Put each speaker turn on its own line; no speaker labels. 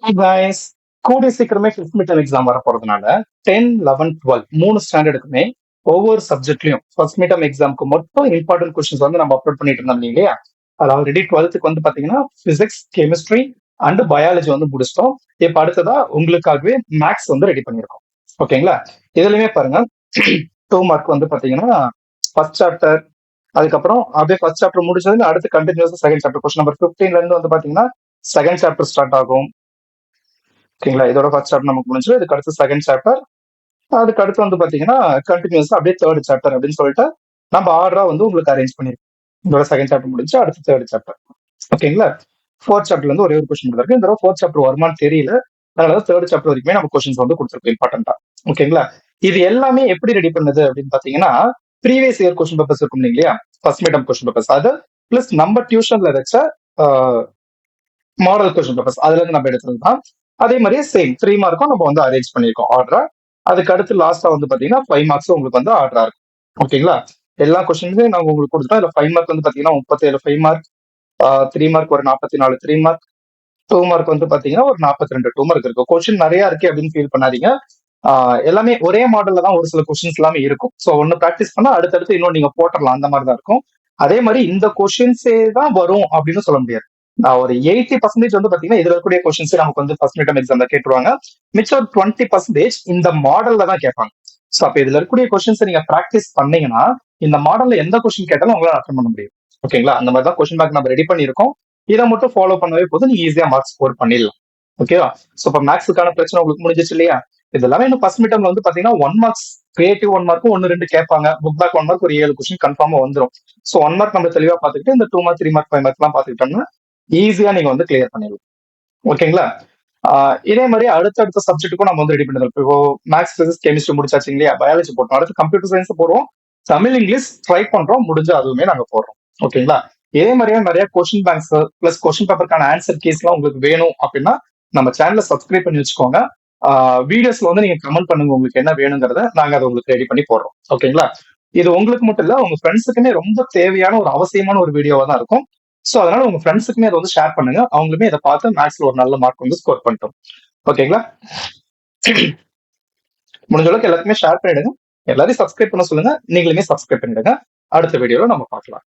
Hey guys, கூடிய சீக்கிரமே fifth mid exam வர போறதுனால 10, 11, 12 மூணு ஸ்டாண்டர்டுக்குமே ஒவ்வொரு சப்ஜெக்ட்லயும் ஃபர்ஸ்ட் மிட் எக்ஸாம்க்கு மட்டும் இம்பார்ட்டன்ட் கொஸ்டின்ஸ் வந்து நம்ம அப்லோட் பண்ணிட்டு இருந்தோம் இல்லையா? அது ஆல்ரெடி 12th வந்து பாத்தீங்கன்னா பிசிக்ஸ், கெமிஸ்ட்ரி அண்ட் பயாலஜி வந்து முடிச்சிட்டோம். இப்ப அடுத்ததா உங்களுக்காகவே மேக்ஸ் வந்து ரெடி பண்ணிருக்கோம். ஓகேங்களா? இதுலயுமே பாருங்க 2 மார்க் வந்து பாத்தீங்கன்னா ஃபர்ஸ்ட் சாப்டர், அதுக்கப்புறம் அப்படியே ஃபர்ஸ்ட் சாப்டர் முடிச்சதுக்கு அடுத்து continues second chapter question number 15ல இருந்து வந்து பாத்தீங்கன்னா செகண்ட் சாப்டர் ஸ்டார்ட் ஆகும். ஓகேங்களா? இதோட ஃபர்ஸ்ட் சாப்டர் நமக்கு முடிஞ்சு இதுக்கு அடுத்து செகண்ட் சாப்டர், அதுக்கு அடுத்து வந்து பாத்தீங்கன்னா கண்டினியூஸா அப்படியே தேர்ட் சாப்டர் அப்படின்னு சொல்லிட்டு நம்ம ஆர்டரா வந்து உங்களுக்கு அரேஞ்ச் பண்ணிருக்கோம். இதோட செகண்ட் சாப்டர் முடிஞ்சு அடுத்து தேர்ட் சாப்டர். ஓகேங்களா? ஃபோர்த் சாப்டர்ல இருந்து ஒரே ஒரு கொஸ்டின் இருக்கு. இந்த ஃபோர்த் சாப்டர் வருமானு தெரியல. அதனால தேர்ட் சாப்டர் வரைக்குமே நம்ம கொஸ்டின்ஸ் வந்து கொடுத்துருக்கோம் இம்பார்ட்டன்டா. ஓகேங்களா? இது எல்லாமே எப்படி ரெடி பண்ணுது அப்படின்னு பாத்தீங்கன்னா ப்ரீவியஸ் இயர் கொஸ்டின் பேப்பர்ஸ் இருக்கும் இல்லையா? ஃபர்ஸ்ட் மிட் கொஸ்டின் பேப்பர்ஸ் அது பிளஸ் நம்ம டியூஷன்ல வச்ச மாடல் கொஸ்டின் பேப்பர்ஸ் அதுல இருந்து நம்ம எடுத்தது தான். அதே மாதிரியே சேம் 3 மார்க்கும் நம்ம வந்து அரேஞ்ச் பண்ணிருக்கோம் ஆர்டரா. அதுக்கு அடுத்து லாஸ்டா வந்து பாத்தீங்கன்னா 5 மார்க்ஸ் உங்களுக்கு வந்து ஆர்டரா இருக்கும். ஓகேங்களா? எல்லா கொஸ்டினுமே நாங்க உங்களுக்கு கொடுத்துட்டோம். இதுல 5 மார்க் வந்து பாத்தீங்கன்னா 37 5 மார்க், 3 மார்க் ஒரு 44 3 மார்க், 2 மார்க் வந்து பாத்தீங்கன்னா ஒரு 42 2 மார்க் இருக்கு. கொஸ்டின் நிறைய இருக்கு அப்படின்னு ஃபீல் பண்ணாதீங்க. எல்லாமே ஒரே மாடல்ல தான் ஒரு சில கொஸ்டின்ஸ் எல்லாமே இருக்கும். ஸோ ஒன்னு ப்ராக்டிஸ் பண்ணா அடுத்தடுத்து இன்னும் நீங்க போட்டுடலாம், அந்த மாதிரி தான் இருக்கும். அதே மாதிரி இந்த கொஸ்டின்ஸே தான் வரும் அப்படின்னு சொல்ல முடியாது. நான் ஒரு 80% வந்து பாத்தீங்கன்னா இதுல இருக்கக்கூடிய கொஸ்டின்ஸ் நமக்கு வந்து ஃபர்ஸ்ட் மிட் எக்ஸாம்ல கேட்டுருவாங்க. மிச்சம் 20% இந்த மாடல்ல தான் கேட்பாங்க. ஸோ அப்ப இதுல இருக்கக்கூடிய கொஸ்டின்ஸ் நீங்க ப்ராக்டிஸ் பண்ணீங்கன்னா இந்த மாடல்ல எந்த கொஸ்டின் கேட்டாலும் உங்களால அட்டன் பண்ண முடியும். ஓகேங்களா? அந்த மாதிரி தான் கொஸ்டின் பேங்க் நம்ம ரெடி பண்ணிருக்கோம். இதை மட்டும் ஃபாலோ பண்ணவே போது நீங்க ஈஸியா மார்க் ஸ்கோர் பண்ணிடலாம். ஓகேவா? ஸோ இப்போ மேக்ஸுக்கான பிரச்சனை உங்களுக்கு முடிஞ்சிச்சு இல்லையா? இது எல்லாமே இன்னும் ஃபர்ஸ்ட் மிட் வந்து பாத்தீங்கன்னா 1 மார்க்ஸ் கிரியேட்டிவ் 1 மார்க்கும் 1 2 கேட்பாங்க. புக் பேக் 1 மார்க் ஒரு 7 கொஸ்டின் கன்ஃபார்மா வந்துடும். ஸோ 1 மார்க் நம்ம தெளிவா பாத்துக்கிட்டு இந்த 2 மார்க் 3 மார்க் 5 மார்க் எல்லாம் பாத்துக்கிட்டோம்னா ஈஸியா நீங்க வந்து கிளியர் பண்ணிடலாம். ஓகேங்களா? இதே மாதிரி அடுத்தடுத்த சப்ஜெக்ட்டுக்கும் நம்ம வந்து ரெடி பண்ணிடலாம். இப்போ மேக்ஸ், பிசிக்ஸ், கெமிஸ்ட்ரி முடிச்சாச்சு இல்லையா? பயாலஜி போட்டோம். அடுத்து கம்ப்யூட்டர் சயின்ஸ் போடுவோம். தமிழ், இங்கிலீஷ் ட்ரை பண்றோம். முடிஞ்ச அதுவுமே நாங்க போடுறோம். ஓகேங்களா? இதே மாதிரியே நிறைய கொஸ்டின் பேங்க்ஸ் பிளஸ் கொஸ்டின் பேப்பருக்கான ஆன்சர் கீஸ் எல்லாம் உங்களுக்கு வேணும் அப்படின்னா நம்ம சேனலை சப்ஸ்கிரைப் பண்ணி வச்சுக்கோங்க. வீடியோஸ்ல வந்து நீங்க கமெண்ட் பண்ணுங்க உங்களுக்கு என்ன வேணுங்கிறத, நாங்க அதை உங்களுக்கு ரெடி பண்ணி போடுறோம். ஓகேங்களா? இது உங்களுக்கு மட்டும் இல்ல, உங்க ஃப்ரெண்ட்ஸுக்குமே ரொம்ப தேவையான ஒரு அவசியமான ஒரு வீடியோவா தான் இருக்கும். சோ அதனால உங்க ஃப்ரெண்ட்ஸுக்குமே அதை வந்து ஷேர் பண்ணுங்க. அவங்களுமே இதை பார்த்து மேக்ஸ்ல ஒரு நல்ல மார்க் வந்து ஸ்கோர் பண்ணிட்டோம். ஓகேங்களா? முடிஞ்ச அளவுக்கு எல்லாத்துக்குமே ஷேர் பண்ணிடுங்க. எல்லாரையும் சப்ஸ்கிரைப் பண்ண சொல்லுங்க. நீங்களுமே சப்ஸ்கிரைப் பண்ணிடுங்க. அடுத்த வீடியோல நம்ம பார்க்கலாம்.